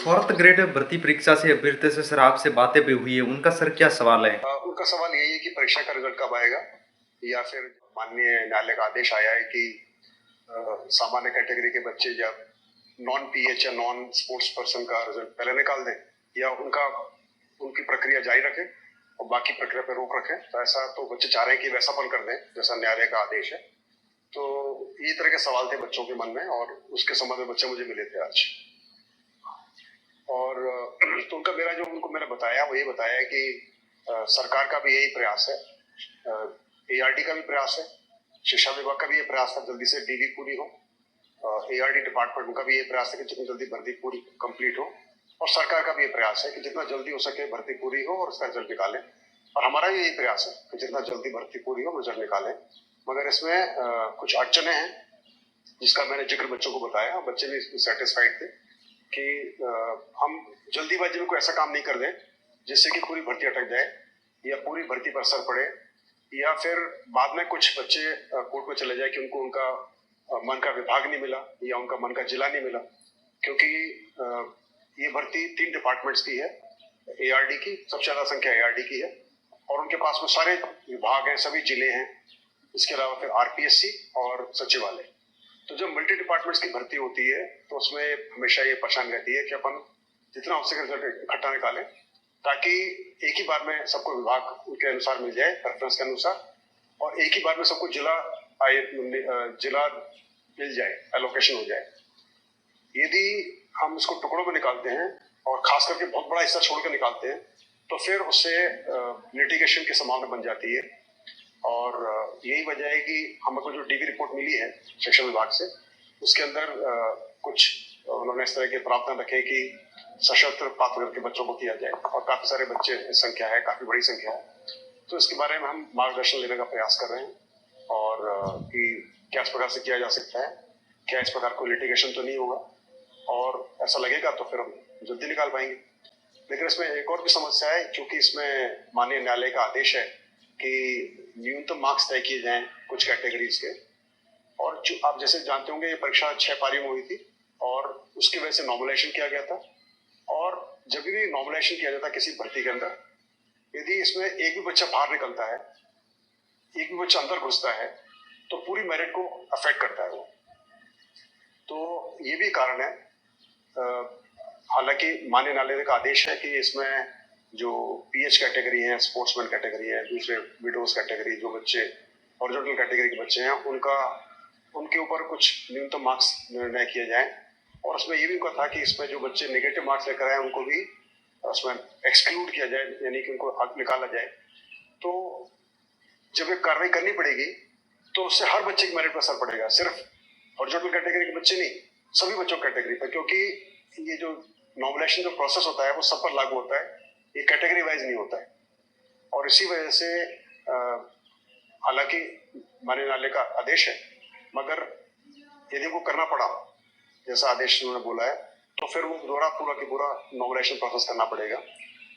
Fourth grade भर्ती परीक्षा से अभ्यर्थियों से सर आपसे बातें भी हुई है, उनका सर क्या सवाल है? उनका सवाल यही है कि परीक्षा का रिजल्ट कब आएगा, या फिर माननीय न्यायालय का आदेश आया है कि सामान्य कैटेगरी के बच्चे जब नॉन पीएच या नॉन स्पोर्ट्स पर्सन का रिजल्ट पहले निकाल दें, या उनकी प्रक्रिया जारी रखें और बाकी प्रक्रिया पर रोक रखें। तो ऐसा तो बच्चे चाह रहे हैं कि वैसापन कर दें जैसा न्यायालय का आदेश है। तो ये तरह के सवाल थे बच्चों के मन में, और उसके संबंध में बच्चे मुझे मिले थे आज। और तो उनका मेरा जो उनको मैंने बताया वो ये बताया है कि सरकार का भी यही प्रयास है, एआरडी का भी प्रयास है, शिक्षा विभाग का भी ये प्रयास था जल्दी से डीवी पूरी हो, एआरडी डिपार्टमेंट का भी ये प्रयास है कि जितनी जल्दी भर्ती पूरी कंप्लीट हो, और सरकार का भी ये प्रयास है कि जितना जल्दी हो सके भर्ती पूरी हो और उसका रिजल्ट निकालें। और हमारा भी यही प्रयास है कि जितना जल्दी भर्ती पूरी हो रिजल्ट निकालें। मगर इसमें कुछ अड़चने हैं जिसका मैंने जिक्र बच्चों को बताया। बच्चे भी इसमें सेटिस्फाइड थे कि हम जल्दीबाजी में कोई ऐसा काम नहीं कर दें जिससे कि पूरी भर्ती अटक जाए या पूरी भर्ती पर असर पड़े, या फिर बाद में कुछ बच्चे कोर्ट में चले जाए कि उनको उनका मन का विभाग नहीं मिला या उनका मन का जिला नहीं मिला। क्योंकि ये भर्ती 3 डिपार्टमेंट्स की है, एआरडी की सबसे ज्यादा संख्या एआरडी की है, और उनके पास में सारे विभाग हैं, सभी जिले हैं, इसके अलावा फिर आरपीएससी और सचिवालय। तो जब मल्टी डिपार्टमेंट्स की भर्ती होती है तो उसमें हमेशा ये परेशानी रहती है कि अपन जितना हो सके रिजल्ट इकट्ठा निकालें ताकि एक ही बार में सबको विभाग उनके अनुसार मिल जाए, प्रेफरेंस के अनुसार, और एक ही बार में सबको जिला मिल जाए, एलोकेशन हो जाए। यदि हम इसको टुकड़ों में निकालते हैं और खास करके बहुत बड़ा हिस्सा छोड़ कर निकालते हैं तो फिर उससे लिटिगेशन की संभावना बन जाती है। और यही वजह है कि हमको जो डीवी रिपोर्ट मिली है शिक्षा विभाग से, उसके अंदर कुछ उन्होंने इस तरह के प्रावधान रखे कि सशस्त्र पात्र के बच्चों को किया जाए, और काफी सारे बच्चे संख्या है, काफी बड़ी संख्या है। तो इसके बारे में हम मार्गदर्शन लेने का प्रयास कर रहे हैं, और कि क्या इस प्रकार से किया जा सकता है, क्या इस प्रकार कोई लिटिगेशन तो नहीं होगा, और ऐसा लगेगा तो फिर हम जल्दी निकाल पाएंगे। लेकिन इसमें एक और भी समस्या है, क्योंकि इसमें माननीय न्यायालय का आदेश है कि न्यूनतम मार्क्स तय किए जाएं कुछ कैटेगरीज के। और जो आप जैसे जानते होंगे ये परीक्षा 6 पारियों में हुई थी, और उसकी वजह से नॉमिनेशन किया गया था। और जब भी नॉमिनेशन किया जाता है किसी भर्ती के अंदर, यदि इसमें एक भी बच्चा बाहर निकलता है, एक भी बच्चा अंदर घुसता है, तो पूरी मेरिट को अफेक्ट करता है वो। तो ये भी कारण है। हालांकि माननीय न्यायालय का आदेश है कि इसमें जो पीएच कैटेगरी है, स्पोर्ट्समैन कैटेगरी है, दूसरे विडोज कैटेगरी, जो बच्चे हॉरिजॉन्टल कैटेगरी के बच्चे हैं, उनके ऊपर कुछ न्यूनतम मार्क्स निर्णय किए जाए। और उसमें ये भी कहा था कि इसमें जो बच्चे नेगेटिव मार्क्स लेकर आए उनको भी उसमें एक्सक्लूड किया जाए, यानी कि उनको निकाला जाए। तो जब ये कार्रवाई करनी पड़ेगी तो उससे हर बच्चे की मेरिट पर असर पड़ेगा, सिर्फ हॉरिजॉन्टल कैटेगरी के बच्चे नहीं, सभी बच्चों की कैटेगरी पर। क्योंकि ये जो नॉमिनेशन जो प्रोसेस होता है वो सब पर लागू होता है, ये कैटेगरी वाइज नहीं होता है। और इसी वजह से हालांकि माननीय न्यायालय का आदेश है, मगर यदि वो करना पड़ा जैसा आदेश उन्होंने बोला है, तो फिर वो पूरा की पूरा नॉमिनेशन प्रोसेस करना पड़ेगा।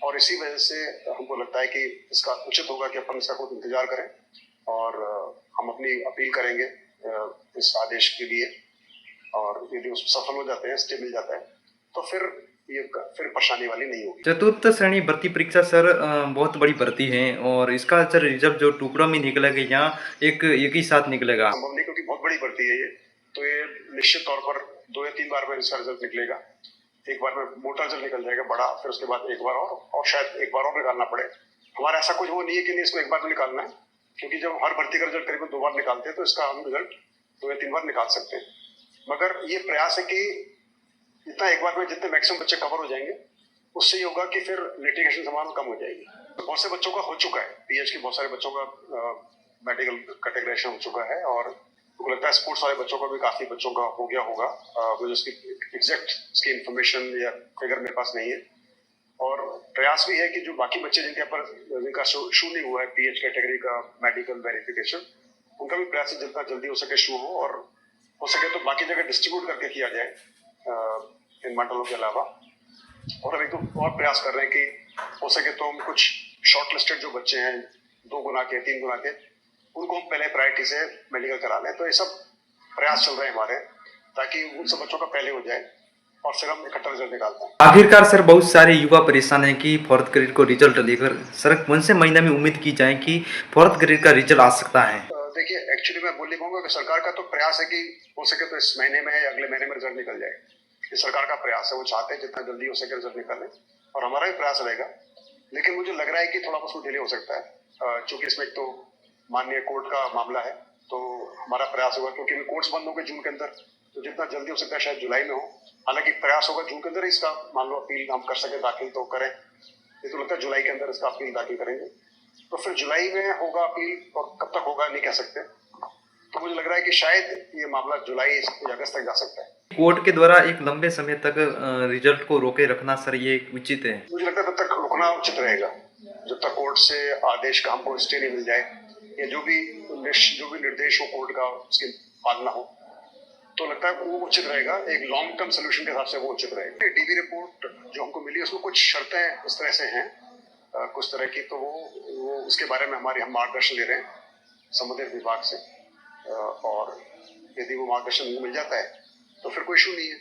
और इसी वजह से हमको लगता है कि इसका उचित होगा कि अपन इसका कुछ इंतजार करें, और हम अपनी अपील करेंगे इस आदेश के लिए। और यदि उसमें सफल हो जाते हैं, स्टे मिल जाता है, तो फिर परेशानी वाली नहीं होगी। चतुर्थ श्रेणी भर्ती परीक्षा सर बहुत बड़ी भर्ती है, और इसका सर रिजल्ट जो टुकड़ों में निकलेगा यहाँ एक ही साथ निकलेगा? संभव नहीं, क्योंकि बहुत बड़ी भर्ती है ये। तो ये निश्चित तौर पर 2 या 3 बार में इसका रिजल्ट निकलेगा। एक बार में मोटा रिजल्ट निकल जाएगा बड़ा, फिर उसके बाद एक बार और शायद एक बार और निकालना पड़े। हमारा ऐसा कुछ वो नहीं है कि नहीं इसको एक बार में निकालना है, क्योंकि जब हर भर्ती का रिजल्ट करीबन 2 बार निकालते हैं तो इसका हम रिजल्ट 2 या 3 बार निकाल सकते हैं। मगर ये प्रयास है कि जितना एक बार में जितने मैक्सिमम बच्चे कवर हो जाएंगे, उससे ये होगा कि फिर लिटिगेशन संभावना कम हो जाएगी। बहुत से बच्चों का हो चुका है, पीएच के बहुत सारे बच्चों का मेडिकल कैटेगराइजेशन हो चुका है, और मुझे लगता है स्पोर्ट्स वाले बच्चों का भी काफी बच्चों का हो गया होगा। मुझे उसकी एग्जैक्ट इसकी इन्फॉर्मेशन या फिगर मेरे पास नहीं है। और प्रयास भी है कि जो बाकी बच्चे जिनका शू नहीं हुआ है पीएच कैटेगरी का मेडिकल वेरिफिकेशन, उनका भी प्रयास जितना जल्दी हो सके शू हो, और हो सके तो बाकी जगह डिस्ट्रीब्यूट करके किया जाए इन मंडलों के अलावा। और अभी तो और प्रयास कर रहे हैं कि हो सके तो हम कुछ शॉर्ट लिस्टेड जो बच्चे हैं 2 गुना के 3 गुना के, उनको हम पहले प्रायोरिटी से मेडिकल करा लें। तो ये सब प्रयास चल रहे हैं हमारे, ताकि उन सब बच्चों का पहले हो जाए और फिर हम इकट्ठा रिजल्ट निकालते हैं। आखिरकार सर बहुत सारे युवा परेशान हैं कि फोर्थ ग्रेड को रिजल्ट लेकर सर कौन से महीने में उम्मीद की जाए कि फोर्थ ग्रेड का रिजल्ट आ सकता है। देखिए, एक्चुअली मैं बोल नहीं पाऊंगा कि सरकार का तो प्रयास है कि हो सके तो इस महीने में या अगले महीने में रिजल्ट निकल जाए। ये सरकार का प्रयास है, वो चाहते हैं जितना जल्दी हो सके रिजल्ट निकले, और हमारा भी प्रयास रहेगा। लेकिन मुझे लग रहा है कि थोड़ा बहुत डिले हो सकता है, चूंकि इसमें एक तो माननीय कोर्ट का मामला है, तो हमारा प्रयास होगा, क्योंकि कोर्ट्स बंद हो गए जून के अंदर, तो जितना जल्दी हो सकता है शायद जुलाई में हो। हालांकि प्रयास होगा जून के अंदर इसका मान लो अपील हम कर सके दाखिल तो करें, ये तो लगता है जुलाई के अंदर इसका अपील दाखिल करेंगे, तो फिर जुलाई में होगा अपील, और कब तक होगा नहीं कह सकते। तो मुझे लग रहा है कि शायद ये मामला जुलाई या अगस्त तक जा सकता है। कोर्ट के द्वारा एक लंबे समय तक रिजल्ट को रोके रखना सर ये उचित है। मुझे लगता है तब तक रुकना उचित रहेगा जब तक कोर्ट से आदेश का हमको स्टे नहीं मिल जाए, या जो भी निर्देश हो कोर्ट का उसकी पालना हो, तो लगता है वो उचित रहेगा। एक लॉन्ग टर्म सोल्यूशन के हिसाब से वो उचित रहेगा। डीबी रिपोर्ट जो हमको मिली उसमें कुछ शर्तें उस तरह से हैं, कुछ तरह की, तो वो उसके बारे में हम मार्गदर्शन ले रहे हैं संबंधित विभाग से, और यदि वो मार्गदर्शन मिल जाता है तो फिर कोई इशू नहीं है,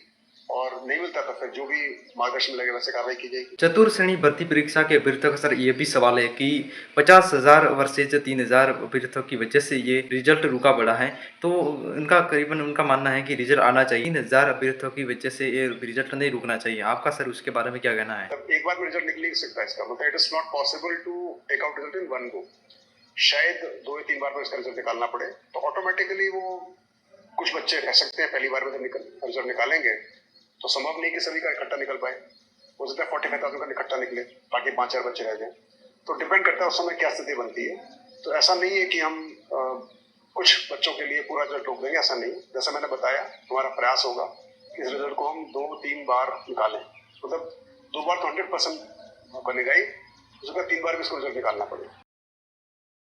और नहीं मिलता तो फिर जो भी मार्गदर्शन मिलेगा वैसे कार्रवाई की जाएगी। चतुर्थ श्रेणी भर्ती परीक्षा के अभ्यर्थियों का सर ये भी सवाल है कि 50,000 वर्सेज 3,000 अभ्यर्थियों की वजह से ये रिजल्ट रुका पड़ा है, तो उनका करीबन उनका मानना है कि रिजल्ट आना चाहिए। 3,000 अभ्यर्थियों की वजह से ये रिजल्ट नहीं रुकना चाहिए। आपका सर उसके बारे में क्या कहना है? एक बार में रिजल्ट निकल नहीं सकता, इसका मतलब it is not possible to take out result in one go. शायद 2 या 3 बार में इसका रिजल्ट निकालना पड़े, तो ऑटोमेटिकली वो कुछ बच्चे रह सकते हैं पहली बार में जब रिजल्ट निकालेंगे, तो संभव नहीं कि सभी का इकट्ठा निकल पाए। हो सकता है 45,000 का इकट्ठा निकले, बाकी 5-4 बच्चे रह जाए, तो डिपेंड करता है उस समय क्या स्थिति बनती है। तो ऐसा नहीं है कि हम कुछ बच्चों के लिए पूरा रिजल्ट रोक देंगे, ऐसा नहीं। जैसा मैंने बताया, हमारा प्रयास होगा कि इस रिजल्ट को हम 2-3 बार निकालें, मतलब 2 बार तो 100% बनेगा ही, उसके बाद 3 बार भी इसको रिजल्ट निकालना पड़ेगा।